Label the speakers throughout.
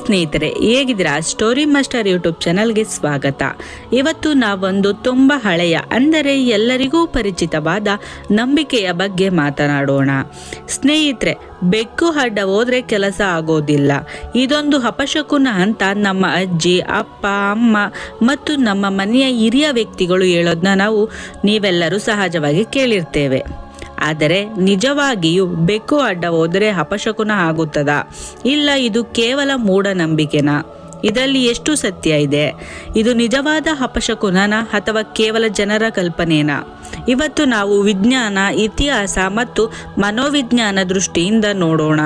Speaker 1: ಸ್ನೇಹಿತರೆ, ಹೇಗಿದ್ದೀರಾ? Story master YouTube ಚಾನಲ್ಗೆ ಸ್ವಾಗತ. ಇವತ್ತು ನಾವೊಂದು ತುಂಬ ಹಳೆಯ ಅಂದರೆ ಎಲ್ಲರಿಗೂ ಪರಿಚಿತವಾದ ನಂಬಿಕೆಯ ಬಗ್ಗೆ ಮಾತನಾಡೋಣ. ಸ್ನೇಹಿತರೆ, ಬೆಕ್ಕು ಅಡ್ಡ ಹೋದ್ರೆ ಕೆಲಸ ಆಗೋದಿಲ್ಲ. ಇದೊಂದು ಅಪಶಕುನ ಅಂತ ನಮ್ಮ ಅಜ್ಜಿ, ಅಪ್ಪ, ಅಮ್ಮ ಮತ್ತು ನಮ್ಮ ಮನೆಯ ಹಿರಿಯ ವ್ಯಕ್ತಿಗಳು ಹೇಳೋದನ್ನ ನೀವೆಲ್ಲರೂ ಸಹಜವಾಗಿ ಕೇಳಿರ್ತೇವೆ. ಆದರೆ ನಿಜವಾಗಿಯೂ ಬೆಕ್ಕು ಅಡ್ಡ ಹೋದರೆ ಅಪಶಕುನ ಆಗುತ್ತದಾ? ಇಲ್ಲ, ಇದು ಕೇವಲ ಮೂಢನಂಬಿಕೆನಾ? ಇದರಲ್ಲಿ ಎಷ್ಟು ಸತ್ಯ ಇದೆ? ಇದು ನಿಜವಾದ ಅಪಶಕುನನ ಅಥವಾ ಕೇವಲ ಜನರ ಕಲ್ಪನೆನಾ? ಇವತ್ತು ನಾವು ವಿಜ್ಞಾನ, ಇತಿಹಾಸ ಮತ್ತು ಮನೋವಿಜ್ಞಾನ ದೃಷ್ಟಿಯಿಂದ ನೋಡೋಣ.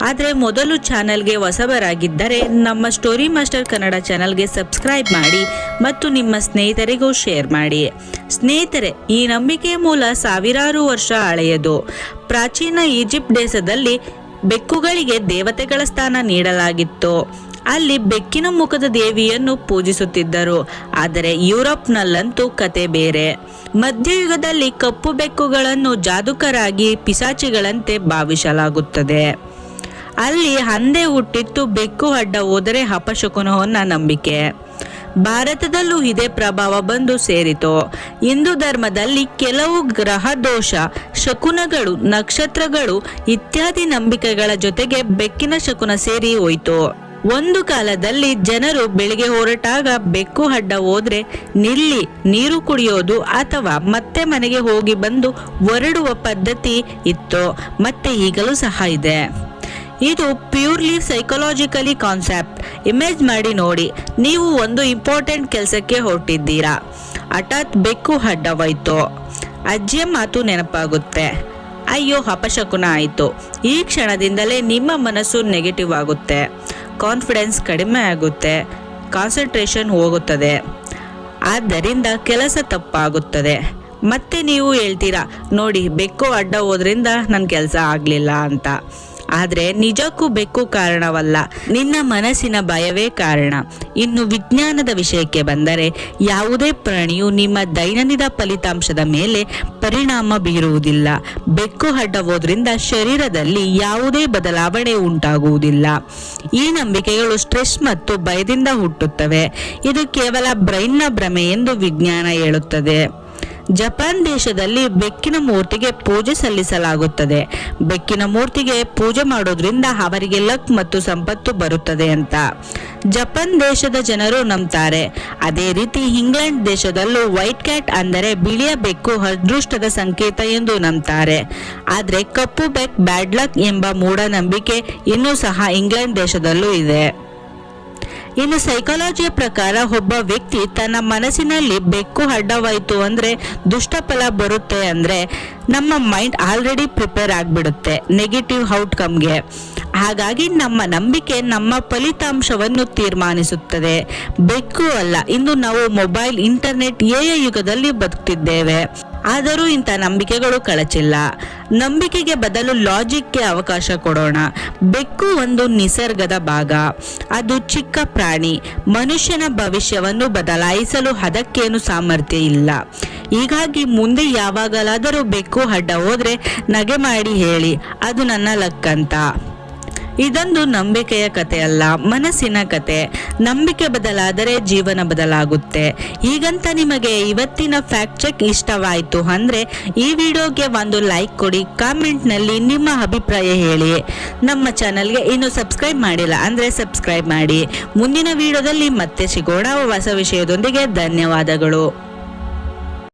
Speaker 1: ಆದರೆ ಮೊದಲು ಚಾನಲ್ಗೆ ಹೊಸಬರಾಗಿದ್ದರೆ ನಮ್ಮ ಸ್ಟೋರಿ ಮಾಸ್ಟರ್ ಕನ್ನಡ ಚಾನಲ್ಗೆ ಸಬ್ಸ್ಕ್ರೈಬ್ ಮಾಡಿ ಮತ್ತು ನಿಮ್ಮ ಸ್ನೇಹಿತರಿಗೂ ಶೇರ್ ಮಾಡಿ. ಸ್ನೇಹಿತರೆ, ಈ ನಂಬಿಕೆಯ ಮೂಲ ಸಾವಿರಾರು ವರ್ಷ ಹಳೆಯದು. ಪ್ರಾಚೀನ ಈಜಿಪ್ಟ್ ದೇಶದಲ್ಲಿ ಬೆಕ್ಕುಗಳಿಗೆ ದೇವತೆಗಳ ಸ್ಥಾನ ನೀಡಲಾಗಿತ್ತು. ಅಲ್ಲಿ ಬೆಕ್ಕಿನ ಮುಖದ ದೇವಿಯನ್ನು ಪೂಜಿಸುತ್ತಿದ್ದರು. ಆದರೆ ಯುರೋಪ್ನಲ್ಲಂತೂ ಕತೆ ಬೇರೆ. ಮಧ್ಯಯುಗದಲ್ಲಿ ಕಪ್ಪು ಬೆಕ್ಕುಗಳನ್ನು ಜಾದುಕರಾಗಿ ಪಿಶಾಚಿಗಳಂತೆ ಭಾವಿಸಲಾಗುತ್ತದೆ. ಅಲ್ಲಿ ಹಂದೆ ಹುಟ್ಟಿತ್ತು, ಬೆಕ್ಕು ಅಡ್ಡ ಹೋದರೆ ಅಪಶಕುನವನ್ನ ನಂಬಿಕೆ. ಭಾರತದಲ್ಲೂ ಇದೇ ಪ್ರಭಾವ ಬಂದು ಸೇರಿತು. ಹಿಂದೂ ಧರ್ಮದಲ್ಲಿ ಕೆಲವು ಗ್ರಹ ದೋಷ, ಶಕುನಗಳು, ನಕ್ಷತ್ರಗಳು ಇತ್ಯಾದಿ ನಂಬಿಕೆಗಳ ಜೊತೆಗೆ ಬೆಕ್ಕಿನ ಶಕುನ ಸೇರಿ ಹೋಯಿತು. ಒಂದು ಕಾಲದಲ್ಲಿ ಜನರು ಬೆಳಿಗ್ಗೆ ಹೊರಟಾಗ ಬೆಕ್ಕು ಅಡ್ಡ ಹೋದ್ರೆ ನಿಲ್ಲಿ ನೀರು ಕುಡಿಯೋದು ಅಥವಾ ಮತ್ತೆ ಮನೆಗೆ ಹೋಗಿ ಬಂದು ಹೊರಡುವ ಪದ್ಧತಿ ಇತ್ತು. ಮತ್ತೆ ಈಗಲೂ ಸಹ ಇದೆ. ಇದು ಪ್ಯೂರ್ಲಿ ಸೈಕಲಾಜಿಕಲಿ ಕಾನ್ಸೆಪ್ಟ್. ಇಮೇಜ್ ಮಾಡಿ ನೋಡಿ, ನೀವು ಒಂದು ಇಂಪಾರ್ಟೆಂಟ್ ಕೆಲಸಕ್ಕೆ ಹೊರಟಿದ್ದೀರಾ. ಹಠಾತ್ ಬೆಕ್ಕು ಅಡ್ಡವಾಯ್ತು. ಅಜ್ಜಿಯ ಮಾತು ನೆನಪಾಗುತ್ತೆ. ಅಯ್ಯೋ, ಅಪಶಕುನ ಆಯಿತು. ಈ ಕ್ಷಣದಿಂದಲೇ ನಿಮ್ಮ ಮನಸ್ಸು ನೆಗೆಟಿವ್ ಆಗುತ್ತೆ, ಕಾನ್ಫಿಡೆನ್ಸ್ ಕಡಿಮೆ ಆಗುತ್ತೆ, ಕಾನ್ಸಂಟ್ರೇಷನ್ ಹೋಗುತ್ತದೆ. ಆದ್ದರಿಂದ ಕೆಲಸ ತಪ್ಪಾಗುತ್ತದೆ. ಮತ್ತೆ ನೀವು ಹೇಳ್ತೀರಾ, ನೋಡಿ ಬೆಕ್ಕು ಅಡ್ಡ ಹೋದ್ರಿಂದ ನನ್ನ ಕೆಲಸ ಆಗಲಿಲ್ಲ ಅಂತ. ಆದರೆ ನಿಜಕ್ಕೂ ಬೆಕ್ಕು ಕಾರಣವಲ್ಲ, ನಿನ್ನ ಮನಸ್ಸಿನ ಭಯವೇ ಕಾರಣ. ಇನ್ನು ವಿಜ್ಞಾನದ ವಿಷಯಕ್ಕೆ ಬಂದರೆ, ಯಾವುದೇ ಪ್ರಾಣಿಯು ನಿಮ್ಮ ದೈನಂದಿನ ಫಲಿತಾಂಶದ ಮೇಲೆ ಪರಿಣಾಮ ಬೀರುವುದಿಲ್ಲ. ಬೆಕ್ಕು ಅಡ್ಡ ಹೋದ್ರಿಂದ ಶರೀರದಲ್ಲಿ ಯಾವುದೇ ಬದಲಾವಣೆ ಉಂಟಾಗುವುದಿಲ್ಲ. ಈ ನಂಬಿಕೆಗಳು ಸ್ಟ್ರೆಸ್ ಮತ್ತು ಭಯದಿಂದ ಹುಟ್ಟುತ್ತವೆ. ಇದು ಕೇವಲ ಬ್ರೈನ್ನ ಭ್ರಮೆ ಎಂದು ವಿಜ್ಞಾನ ಹೇಳುತ್ತದೆ. ಜಪಾನ್ ದೇಶದಲ್ಲಿ ಬೆಕ್ಕಿನ ಮೂರ್ತಿಗೆ ಪೂಜೆ ಸಲ್ಲಿಸಲಾಗುತ್ತದೆ. ಬೆಕ್ಕಿನ ಮೂರ್ತಿಗೆ ಪೂಜೆ ಮಾಡೋದ್ರಿಂದ ಅವರಿಗೆ ಲಕ್ ಮತ್ತು ಸಂಪತ್ತು ಬರುತ್ತದೆ ಅಂತ ಜಪಾನ್ ದೇಶದ ಜನರು ನಂಬ್ತಾರೆ. ಅದೇ ರೀತಿ ಇಂಗ್ಲೆಂಡ್ ದೇಶದಲ್ಲೂ ವೈಟ್ ಕ್ಯಾಟ್ ಅಂದರೆ ಬಿಳಿಯ ಬೆಕ್ಕು ಅದೃಷ್ಟದ ಸಂಕೇತ ಎಂದು ನಂಬ್ತಾರೆ. ಆದರೆ ಕಪ್ಪು ಬೆಕ್ ಬ್ಯಾಡ್ ಲಕ್ ಎಂಬ ಮೂಢನಂಬಿಕೆ ಇನ್ನೂ ಸಹ ಇಂಗ್ಲೆಂಡ್ ದೇಶದಲ್ಲೂ ಇದೆ. ಇನ್ನು ಸೈಕಾಲಜಿಯ ಪ್ರಕಾರ, ಒಬ್ಬ ವ್ಯಕ್ತಿ ತನ್ನ ಮನಸ್ಸಿನಲ್ಲಿ ಬೆಕ್ಕು ಅಡ್ಡವಾಯಿತು ಅಂದ್ರೆ ದುಷ್ಟ ಫಲ ಬರುತ್ತೆ ಅಂದ್ರೆ ನಮ್ಮ ಮೈಂಡ್ ಆಲ್ರೆಡಿ ಪ್ರಿಪೇರ್ ಆಗಿಬಿಡುತ್ತೆ ನೆಗೆಟಿವ್ ಔಟ್ಕಮ್ಗೆ. ಹಾಗಾಗಿ ನಮ್ಮ ನಂಬಿಕೆ ನಮ್ಮ ಫಲಿತಾಂಶವನ್ನು ತೀರ್ಮಾನಿಸುತ್ತದೆ, ಬೆಕ್ಕು ಅಲ್ಲ. ಇಂದು ನಾವು ಮೊಬೈಲ್, ಇಂಟರ್ನೆಟ್, ಎಐ ಯುಗದಲ್ಲಿ ಬದುಕ್ತಿದ್ದೇವೆ. ಆದರೂ ಇಂಥ ನಂಬಿಕೆಗಳು ಕಳಚಿಲ್ಲ. ನಂಬಿಕೆಗೆ ಬದಲು ಲಾಜಿಕ್ಗೆ ಅವಕಾಶ ಕೊಡೋಣ. ಬೆಕ್ಕು ಒಂದು ನಿಸರ್ಗದ ಭಾಗ. ಅದು ಚಿಕ್ಕ ಪ್ರಾಣಿ. ಮನುಷ್ಯನ ಭವಿಷ್ಯವನ್ನು ಬದಲಾಯಿಸಲು ಅದಕ್ಕೇನು ಸಾಮರ್ಥ್ಯ ಇಲ್ಲ. ಹೀಗಾಗಿ ಮುಂದೆ ಯಾವಾಗಲಾದರೂ ಬೆಕ್ಕು ಅಡ್ಡ ಹೋದ್ರೆ ನಗೆ ಮಾಡಿ ಹೇಳಿ, ಅದು ನನ್ನ ಲಕ್ ಅಂತ. ಇದೊಂದು ನಂಬಿಕೆಯ ಕತೆ ಅಲ್ಲ, ಮನಸ್ಸಿನ ಕತೆ. ನಂಬಿಕೆ ಬದಲಾದರೆ ಜೀವನ ಬದಲಾಗುತ್ತೆ. ಹೀಗಂತ ನಿಮಗೆ ಇವತ್ತಿನ ಫ್ಯಾಕ್ಟ್ ಚೆಕ್ ಇಷ್ಟವಾಯಿತು ಅಂದ್ರೆ ಈ ವಿಡಿಯೋಗೆ ಒಂದು ಲೈಕ್ ಕೊಡಿ, ಕಾಮೆಂಟ್ನಲ್ಲಿ ನಿಮ್ಮ ಅಭಿಪ್ರಾಯ ಹೇಳಿ. ನಮ್ಮ ಚಾನಲ್ಗೆ ಇನ್ನೂ ಸಬ್ಸ್ಕ್ರೈಬ್ ಮಾಡಿಲ್ಲ ಅಂದ್ರೆ ಸಬ್ಸ್ಕ್ರೈಬ್ ಮಾಡಿ. ಮುಂದಿನ ವಿಡಿಯೋದಲ್ಲಿ ಮತ್ತೆ ಸಿಗೋಣ ಹೊಸ ವಿಷಯದೊಂದಿಗೆ. ಧನ್ಯವಾದಗಳು.